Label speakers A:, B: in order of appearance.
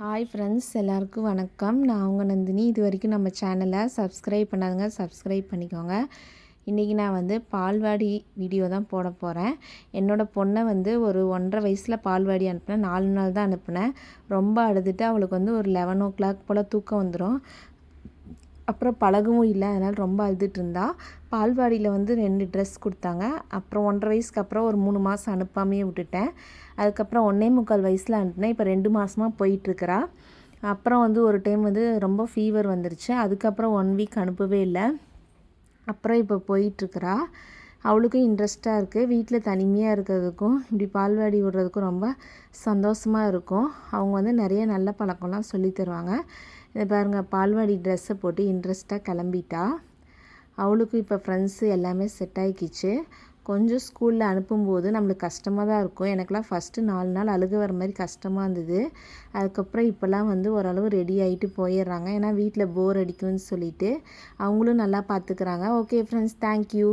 A: Hi friends, எல்லாருக்கும் வணக்கம். நான் உங்கள் நந்தினி. இது வரைக்கும் நம்ம சேனலை சப்ஸ்கிரைப் பண்ணாதுங்க, சப்ஸ்கிரைப் பண்ணிக்கோங்க. இன்றைக்கி நான் பால்வாடி வீடியோ தான் போட போகிறேன். என்னோடய பொண்ணை ஒரு 1.5 வயசில் பால்வாடி அனுப்புனேன். 4 நாள் தான் அனுப்புனேன். ரொம்ப அழுதுட்டு அவளுக்கு ஒரு 11 o'clock போல் தூக்கம் வந்துடும். அப்புறம் பழகவும் இல்லை, அதனால் ரொம்ப அழுதுட்டு இருந்தா. பால்வாடியில் 2 ட்ரெஸ் கொடுத்தாங்க. அப்புறம் 1.5 வயசுக்கு அப்புறம் ஒரு 3 மாதம் அனுப்பாமையே விட்டுட்டேன். அதுக்கப்புறம் 1.25 வயசில் அனுப்புனேன். இப்போ 2 மாதமாக போயிட்டுருக்கிறா. அப்புறம் ஒரு டைம் ரொம்ப ஃபீவர் வந்துருச்சு. அதுக்கப்புறம் 1 வீக் அனுப்பவே இல்லை. அப்புறம் இப்போ போயிட்டுருக்கிறா. அவளுக்கும் இன்ட்ரெஸ்ட்டாக இருக்குது. வீட்டில் தனிமையாக இருக்கிறதுக்கும் இப்படி பால்வாடி விடுறதுக்கும் ரொம்ப சந்தோஷமாக இருக்கும். அவங்க நிறைய நல்ல பழக்கம்லாம் சொல்லி தருவாங்க. இதை பாருங்கள், பால்வாடி ட்ரெஸ்ஸை போட்டு இன்ட்ரெஸ்ட்டாக கிளம்பிட்டா. அவளுக்கும் இப்போ ஃப்ரெண்ட்ஸு எல்லாமே செட் ஆகிக்கிச்சு. கொஞ்சம் ஸ்கூலில் அனுப்பும்போது நம்மளுக்கு கஷ்டமாக தான் இருக்கும். எனக்கெலாம் ஃபஸ்ட்டு 4 நாள் அழுக வர மாதிரி கஷ்டமாக இருந்தது. அதுக்கப்புறம் இப்போல்லாம் ஓரளவு ரெடி ஆகிட்டு போயிடுறாங்க. ஏன்னா வீட்டில் போர் அடிக்கும்னு சொல்லிட்டு அவங்களும் நல்லா பார்த்துக்கிறாங்க. Okay friends, thank you.